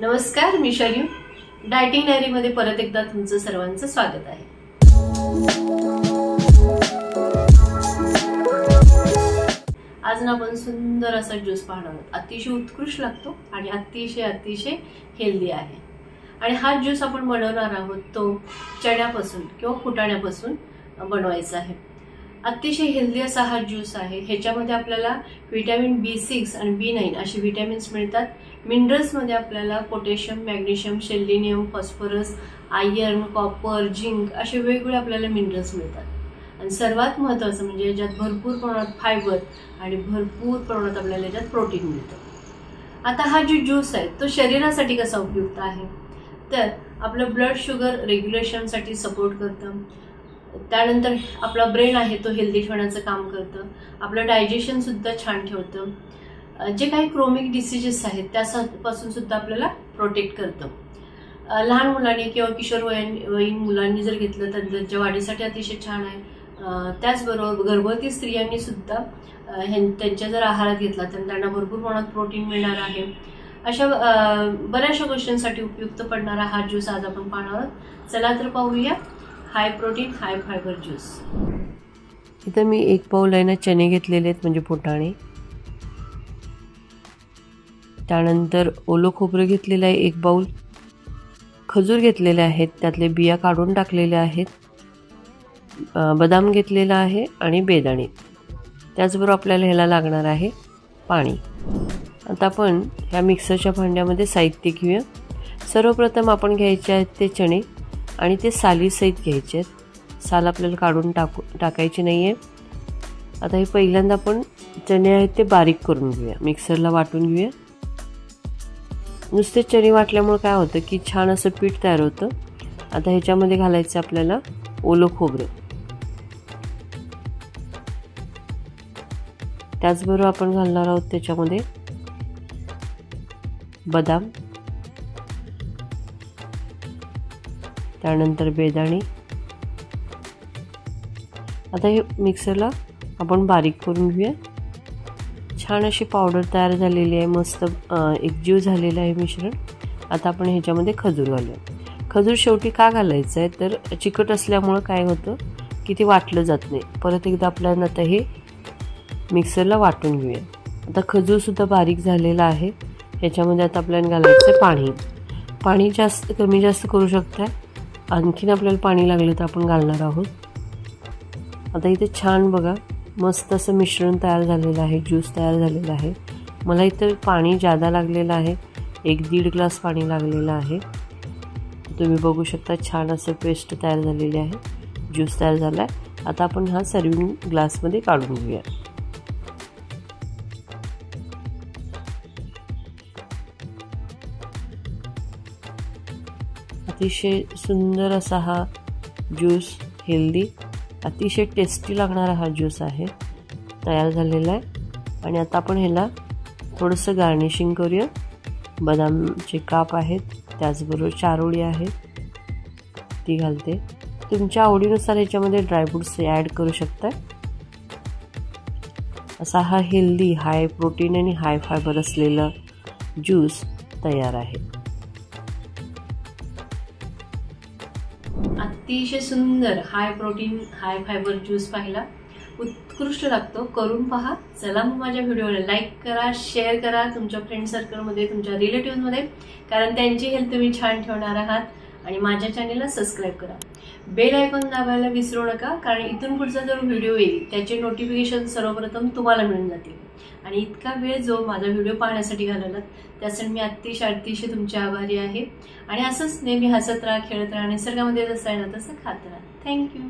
नमस्कार, मी Sharyu dieting diary मध्ये परत एकदा तुमचं सर्वांचं स्वागत आहे। आज ना आपण सुंदर असा ज्यूस पाहणार आहोत। अतिशय उत्कृष्ट लागतो आणि अतिशय हेल्दी आहे। आणि हा ज्यूस आपण बनवणार आहोत तो चण्यापासून किंवा फुटाण्यापासून बनवायचा आहे। अतिशय हेल्दी असा हा ज्यूस आहे। ह्याच्यामध्ये आपल्याला व्हिटॅमिन B6 आणि B9 असे व्हिटॅमिन्स मिळतात। मिनरल्स मध्ये आपल्याला potassium, magnesium, selenium, phosphorus, iron, copper, zinc असे वेगवेगळे आपल्याला मिनरल्स मिळतात। आणि सर्वात महत्त्वाचं म्हणजे याच्यात भरपूर प्रमाणात फायबर आणि भरपूर प्रमाणात आपल्याला याच्यात प्रोटीन मिळतं। आता हा जो ज्यूस आहे तो शरीरासाठी कसा उपयुक्त आहे तर आपलं ब्लड शुगर रेग्युलेशनसाठी सपोर्ट करतं। त्यानंतर आपला ब्रेन आहे तो हेल्दी ठेवण्याचं काम करतं। आपलं डायजेशन सुद्धा छान ठेवतं। जे काही क्रोनिक डिसीजेस आहेत त्यापासून सुद्धा आपल्याला प्रोटेक्ट करतं। लहान मुलांनी किंवा किशोरवयीन मुलांनी जर घेतलं तर त्यांच्या वाढीसाठी अतिशय छान आहे। त्याचबरोबर गर्भवती स्त्रियांनी सुद्धा त्यांच्या जर आहारात घेतला तर त्यांना भरपूर प्रमाणात प्रोटीन मिळणार आहे। अशा बऱ्याचशा गोष्टींसाठी उपयुक्त पडणारा हा ज्यूस आज आपण पाहणार आहोत। चला तर पाहूया high protein high fibre juice. इथं मी 1 पाऊल आहे ना चणे घेतलेले आहेत म्हणजे फुटाणे। त्यानंतर ओलं खोबरं घेतलेलं आहे 1 बाउल। खजूर घेतलेले आहेत, त्यातले बिया काढून टाकलेले आहेत। बदाम घेतलेला आहे आणि बेदाणे। त्याचबरोबर आपल्याला ह्याला लागणार आहे पाणी। आता आपण ह्या मिक्सरच्या भांड्यामध्ये साहित्य घेऊया। सर्वप्रथम आपण घ्यायचे आहेत ते चणे आणि ते सालीसहित घ्यायचे आहेत। साल आपल्याला काढून टाकायची नाहीये। आता हे पहिल्यांदा आपण चणे आहेत ते बारीक करून घेऊया, मिक्सरला वाटून घेऊया। नुसते चणे वाटल्यामुळे काय होतं की छान असं पीठ तयार होतं। आता ह्याच्यामध्ये घालायचं आपल्याला ओलं खोबरं। त्याचबरोबर आपण घालणार आहोत त्याच्यामध्ये बदाम, त्यानंतर बेदाणे। आता हे मिक्सरला आपण बारीक करून घेऊया। छान अशी पावडर तयार झालेली आहे, मस्त एकजीव झालेलं आहे मिश्रण। आता आपण ह्याच्यामध्ये खजूर घालूया। खजूर शेवटी का घालायचं आहे तर चिकट असल्यामुळे काय होतं की ते वाटलं जात नाही। परत एकदा आपल्याला आता हे मिक्सरला वाटून घेऊया। आता खजूर सुद्धा बारीक झालेला आहे। ह्याच्यामध्ये आता आपल्याला घालायचं पाणी। पाणी जास्त कमी जास्त करू शकता। आणखीन आपल्याला पाणी लागलं तर आपण घालणार आहोत। आता इथे छान बघा मस्त असं मिश्रण तयार झालेलं आहे, ज्यूस तयार झालेला आहे। मला इथे पाणी जादा लागलेलं आहे, 1-1.5 ग्लास पाणी लागलेलं आहे। तुम्ही बघू शकता छान असं पेस्ट तयार झालेली आहे, ज्यूस तयार झाला आहे। आता आपण हा सर्विंग ग्लासमध्ये काढून घेऊया। अतिशय सुंदर असा हा ज्यूस, हेल्दी अतिशय टेस्टी लागणारा हा ज्यूस आहे, तयार झालेला आहे। आणि आता आपण ह्याला थोडंसं गार्निशिंग करूया। बदामचे काप आहेत, त्याचबरोबर चारोळी आहे ती घालते। तुमच्या आवडीनुसार ह्याच्यामध्ये ड्रायफ्रुट्स ॲड करू शकता। असा हा हेल्दी, हाय प्रोटीन आणि हाय फायबर असलेला ज्यूस तयार आहे। अतिशय सुंदर high protein high fibre juice पाहिला, उत्कृष्ट लागतो। करून पहा। चला मग माझ्या व्हिडिओला लाईक करा, शेअर करा तुमच्या फ्रेंड सर्कलमध्ये, तुमच्या रिलेटिव्हमध्ये, कारण त्यांची हेल्थ तुम्ही छान ठेवणार आहात। आणि माझ्या चॅनेलला सबस्क्राईब करा, बेल आयकॉन दाबायला विसरू नका, कारण इथून पुढचा जो व्हिडिओ येईल त्याचे नोटिफिकेशन सर्वप्रथम तुम्हाला मिळून जातील। आणि इतका वेळ जो माझा व्हिडिओ पाहण्यासाठी घालवलात त्यासाठी मी अतिशय तुमचे आभारी आहे। आणि असंच नेहमी हसत राहा, खेळत राहा, निसर्गामध्ये जसं आहे ना तसं खात राहा। थँक्यू।